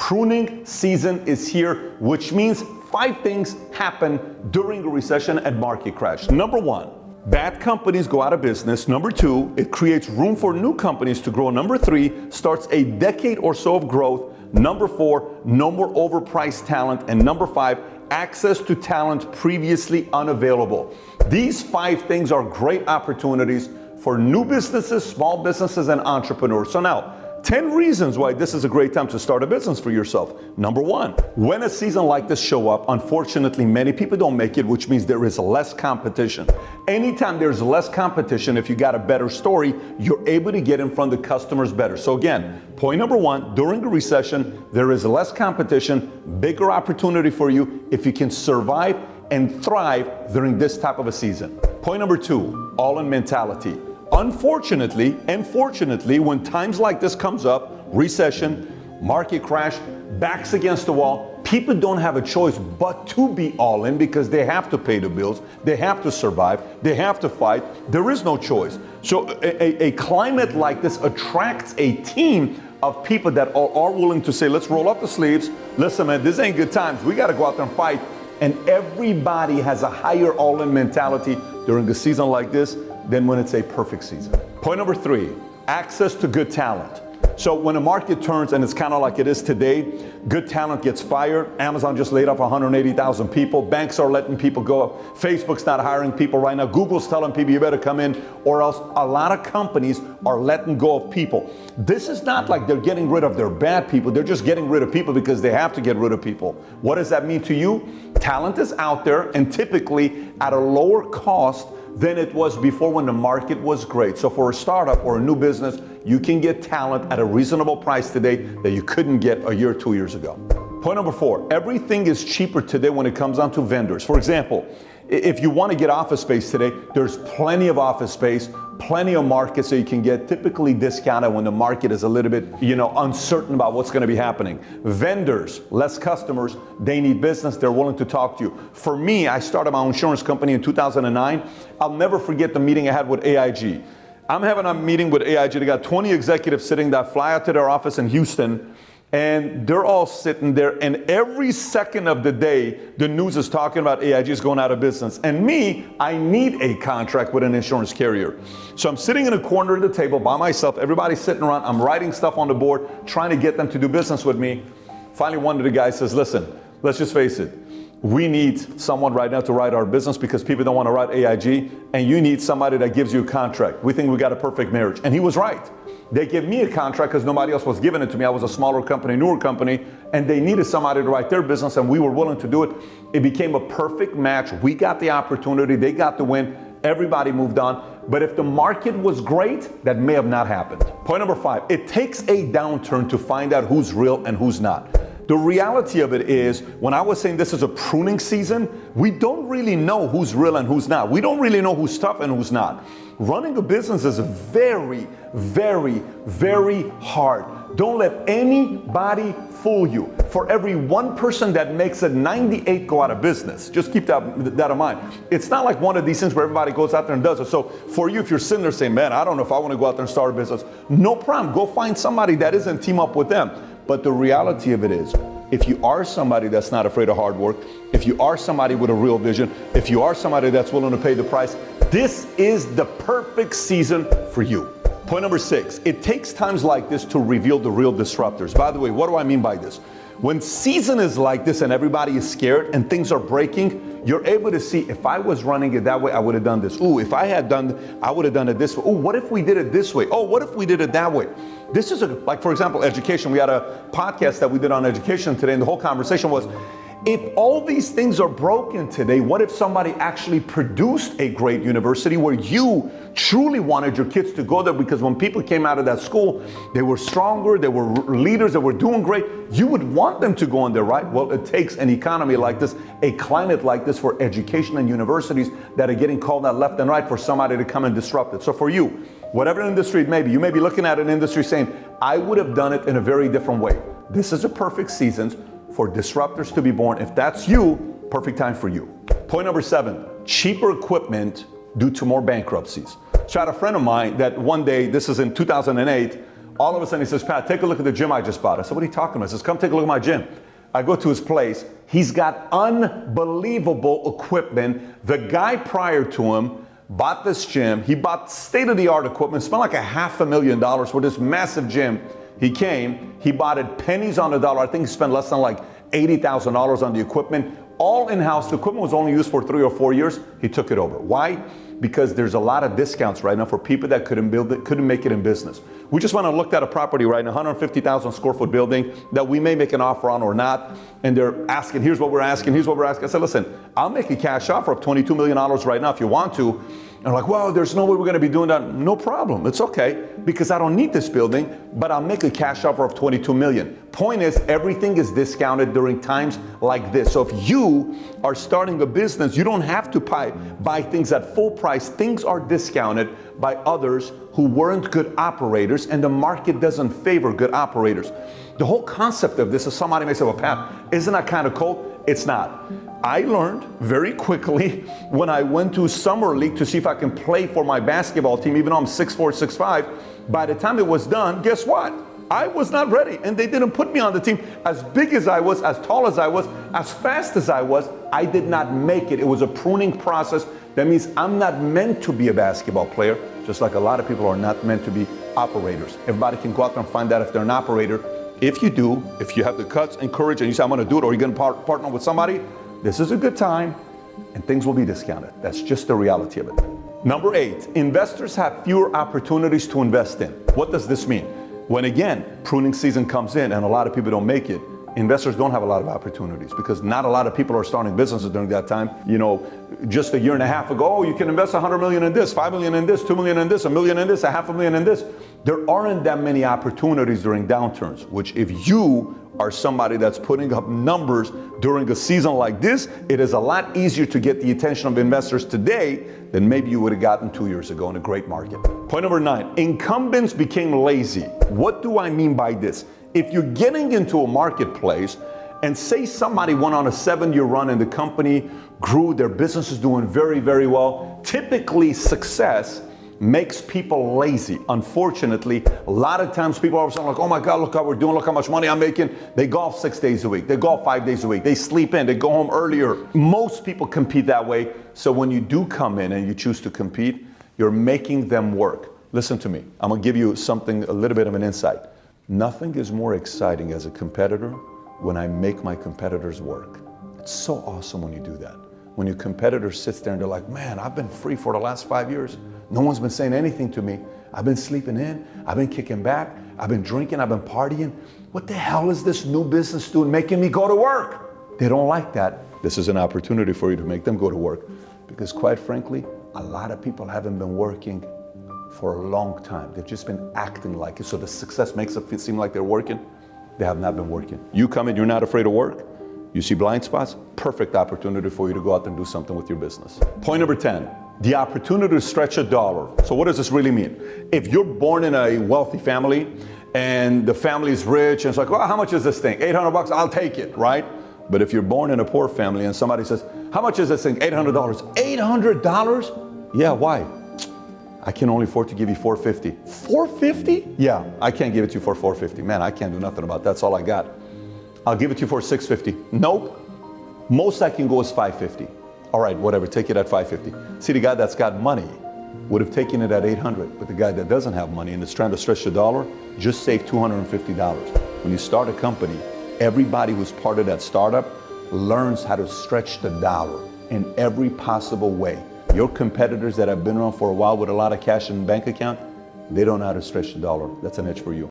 pruning season is here, which means 5 things happen during a recession and market crash. Number 1, bad companies go out of business. Number 2, it creates room for new companies to grow. Number 3, starts a decade or so of growth. Number 4, no more overpriced talent. And number 5, access to talent previously unavailable. These 5 things are great opportunities for new businesses, small businesses, and entrepreneurs. So now, 10 reasons why this is a great time to start a business for yourself. Number 1, when a season like this show up, unfortunately, many people don't make it, which means there is less competition. Anytime there's less competition, if you got a better story, you're able to get in front of the customers better. So again, point number 1, during a recession, there is less competition, bigger opportunity for you if you can survive and thrive during this type of a season. Point number 2, all-in mentality. Unfortunately and fortunately, when times like this comes up, recession, market crash, backs against the wall, people don't have a choice but to be all in because they have to pay the bills, they have to survive, they have to fight. There is no choice. So a climate like this attracts a team of people that are willing to say, let's roll up the sleeves. Listen, man, this ain't good times. We got to go out there and fight. And everybody has a higher all-in mentality during a season like this than when it's a perfect season. Point number 3, access to good talent. So when the market turns, and it's kind of like it is today, good talent gets fired. Amazon just laid off 180,000 people. Banks are letting people go. Facebook's not hiring people right now. Google's telling people you better come in or else. A lot of companies are letting go of people. This is not like they're getting rid of their bad people. They're just getting rid of people because they have to get rid of people. What does that mean to you? Talent is out there and typically at a lower cost than it was before when the market was great. So for a startup or a new business, you can get talent at a reasonable price today that you couldn't get a year or 2 years ago. Point number 4, everything is cheaper today when it comes down to vendors. For example, if you want to get office space today, there's plenty of office space, plenty of markets that you can get typically discounted when the market is a little bit, uncertain about what's going to be happening. Vendors, less customers, they need business, they're willing to talk to you. For me, I started my own insurance company in 2009. I'll never forget the meeting I had with AIG. I'm having a meeting with AIG. They got 20 executives sitting that fly out to their office in Houston. And they're all sitting there, and every second of the day, the news is talking about AIG is going out of business. And me, I need a contract with an insurance carrier. So I'm sitting in a corner of the table by myself. Everybody's sitting around. I'm writing stuff on the board, trying to get them to do business with me. Finally, one of the guys says, listen, let's just face it. We need someone right now to write our business because people don't want to write AIG, and you need somebody that gives you a contract. We think we got a perfect marriage. And he was right. They gave me a contract because nobody else was giving it to me. I was a smaller company, newer company, and they needed somebody to write their business, and we were willing to do it. It became a perfect match. We got the opportunity. They got the win. Everybody moved on. But if the market was great, that may have not happened. Point number 5, it takes a downturn to find out who's real and who's not. The reality of it is, when I was saying this is a pruning season, we don't really know who's real and who's not. We don't really know who's tough and who's not. Running a business is very, very, very hard. Don't let anybody fool you. For every one person that makes it, 98 go out of business. Just keep that in mind. It's not like one of these things where everybody goes out there and does it. So for you, if you're sitting there saying, man, I don't know if I want to go out there and start a business, no problem. Go find somebody that isn't, team up with them. But the reality of it is, if you are somebody that's not afraid of hard work, if you are somebody with a real vision, if you are somebody that's willing to pay the price, this is the perfect season for you. Point number 6, it takes times like this to reveal the real disruptors. By the way, what do I mean by this? When season is like this and everybody is scared and things are breaking, you're able to see, if I was running it that way, I would have done this. Ooh, if I had done, I would have done it this way. Ooh, what if we did it this way? Oh, what if we did it that way? This is like, for example, education. We had a podcast that we did on education today, and the whole conversation was, if all these things are broken today, what if somebody actually produced a great university where you truly wanted your kids to go there? Because when people came out of that school, they were stronger, they were leaders, they were doing great. You would want them to go in there, right? Well, it takes an economy like this, a climate like this for education and universities that are getting called out left and right for somebody to come and disrupt it. So for you, whatever industry it may be, you may be looking at an industry saying, I would have done it in a very different way. This is a perfect season for disruptors to be born. If that's you, perfect time for you. Point number 7, cheaper equipment due to more bankruptcies. So I had a friend of mine that one day, this is in 2008, All of a sudden he says, Pat, take a look at the gym I just bought. I said, what are you talking about? He says, come take a look at my gym. I go to his place. He's got unbelievable equipment. The guy prior to him bought this gym. He bought state-of-the-art equipment, spent like $500,000 for this massive gym. He came, he bought it pennies on the dollar. I think he spent less than like $80,000 on the equipment. All in-house. The equipment was only used for 3 or 4 years. He took it over. Why? Because there's a lot of discounts right now for people that couldn't build it, couldn't make it in business. We just went and looked at a property right now, 150,000 square foot building that we may make an offer on or not. And they're asking, here's what we're asking, here's what we're asking. I said, listen, I'll make a cash offer of $22 million right now if you want to. And they're like, well, there's no way we're going to be doing that. No problem. It's okay because I don't need this building, but I'll make a cash offer of $22 million. Point is, everything is discounted during times like this. So if you are starting a business, you don't have to buy things at full price. Things are discounted by others who weren't good operators, and the market doesn't favor good operators. The whole concept of this is, somebody may say, well, Pat, isn't that kind of cold? It's not. I learned very quickly when I went to summer league to see if I can play for my basketball team, even though I'm 6'4", 6'5". By the time it was done, guess what? I was not ready, and they didn't put me on the team. As big as I was, as tall as I was, as fast as I was, I did not make it. It was a pruning process. That means I'm not meant to be a basketball player, just like a lot of people are not meant to be operators. Everybody can go out there and find out if they're an operator. If you do, if you have the guts and courage and you say, I'm going to do it, or you're going to partner with somebody, this is a good time, and things will be discounted. That's just the reality of it. Number 8, investors have fewer opportunities to invest in. What does this mean? When again, pruning season comes in and a lot of people don't make it, investors don't have a lot of opportunities because not a lot of people are starting businesses during that time. You know, just a year and a half ago, oh, you can invest 100 million in this, 5 million in this, 2 million in this, $1 million in this, $500,000 in this. There aren't that many opportunities during downturns, which if you are somebody that's putting up numbers during a season like this, it is a lot easier to get the attention of investors today than maybe you would have gotten 2 years ago in a great market. Point number 9, incumbents became lazy. What do I mean by this? If you're getting into a marketplace and say somebody went on a 7-year run and the company grew, their business is doing very, very well, typically success makes people lazy. Unfortunately, a lot of times people are like, oh my God, look how we're doing, look how much money I'm making. They golf 6 days a week, they golf 5 days a week, they sleep in, they go home earlier. Most people compete that way. So when you do come in and you choose to compete, you're making them work. Listen to me, I'm gonna give you something, a little bit of an insight. Nothing is more exciting as a competitor when I make my competitors work. It's so awesome when you do that. When your competitor sits there and they're like, man, I've been free for the last 5 years. No one's been saying anything to me. I've been sleeping in, I've been kicking back, I've been drinking, I've been partying. What the hell is this new business student making me go to work? They don't like that. This is an opportunity for you to make them go to work. Because quite frankly, a lot of people haven't been working for a long time. They've just been acting like it. So the success makes it seem like they're working. They have not been working. You come in, you're not afraid of work. You see blind spots, perfect opportunity for you to go out and do something with your business. Point number 10, the opportunity to stretch a dollar. So what does this really mean? If you're born in a wealthy family and the family is rich and it's like, well, how much is this thing? 800 bucks, I'll take it, right? But if you're born in a poor family and somebody says, how much is this thing? $800. $800? Yeah, why? I can only afford to give you $450. $450? Yeah, I can't give it to you for $450. Man, I can't do nothing about that. That's all I got. I'll give it to you for $650. Nope. Most I can go is $550. All right, whatever, take it at $550. See, the guy that's got money would have taken it at $800, but the guy that doesn't have money and is trying to stretch the dollar just saved $250. When you start a company, everybody who's part of that startup learns how to stretch the dollar in every possible way. Your competitors that have been around for a while with a lot of cash in the bank account, they don't know how to stretch the dollar. That's an edge for you.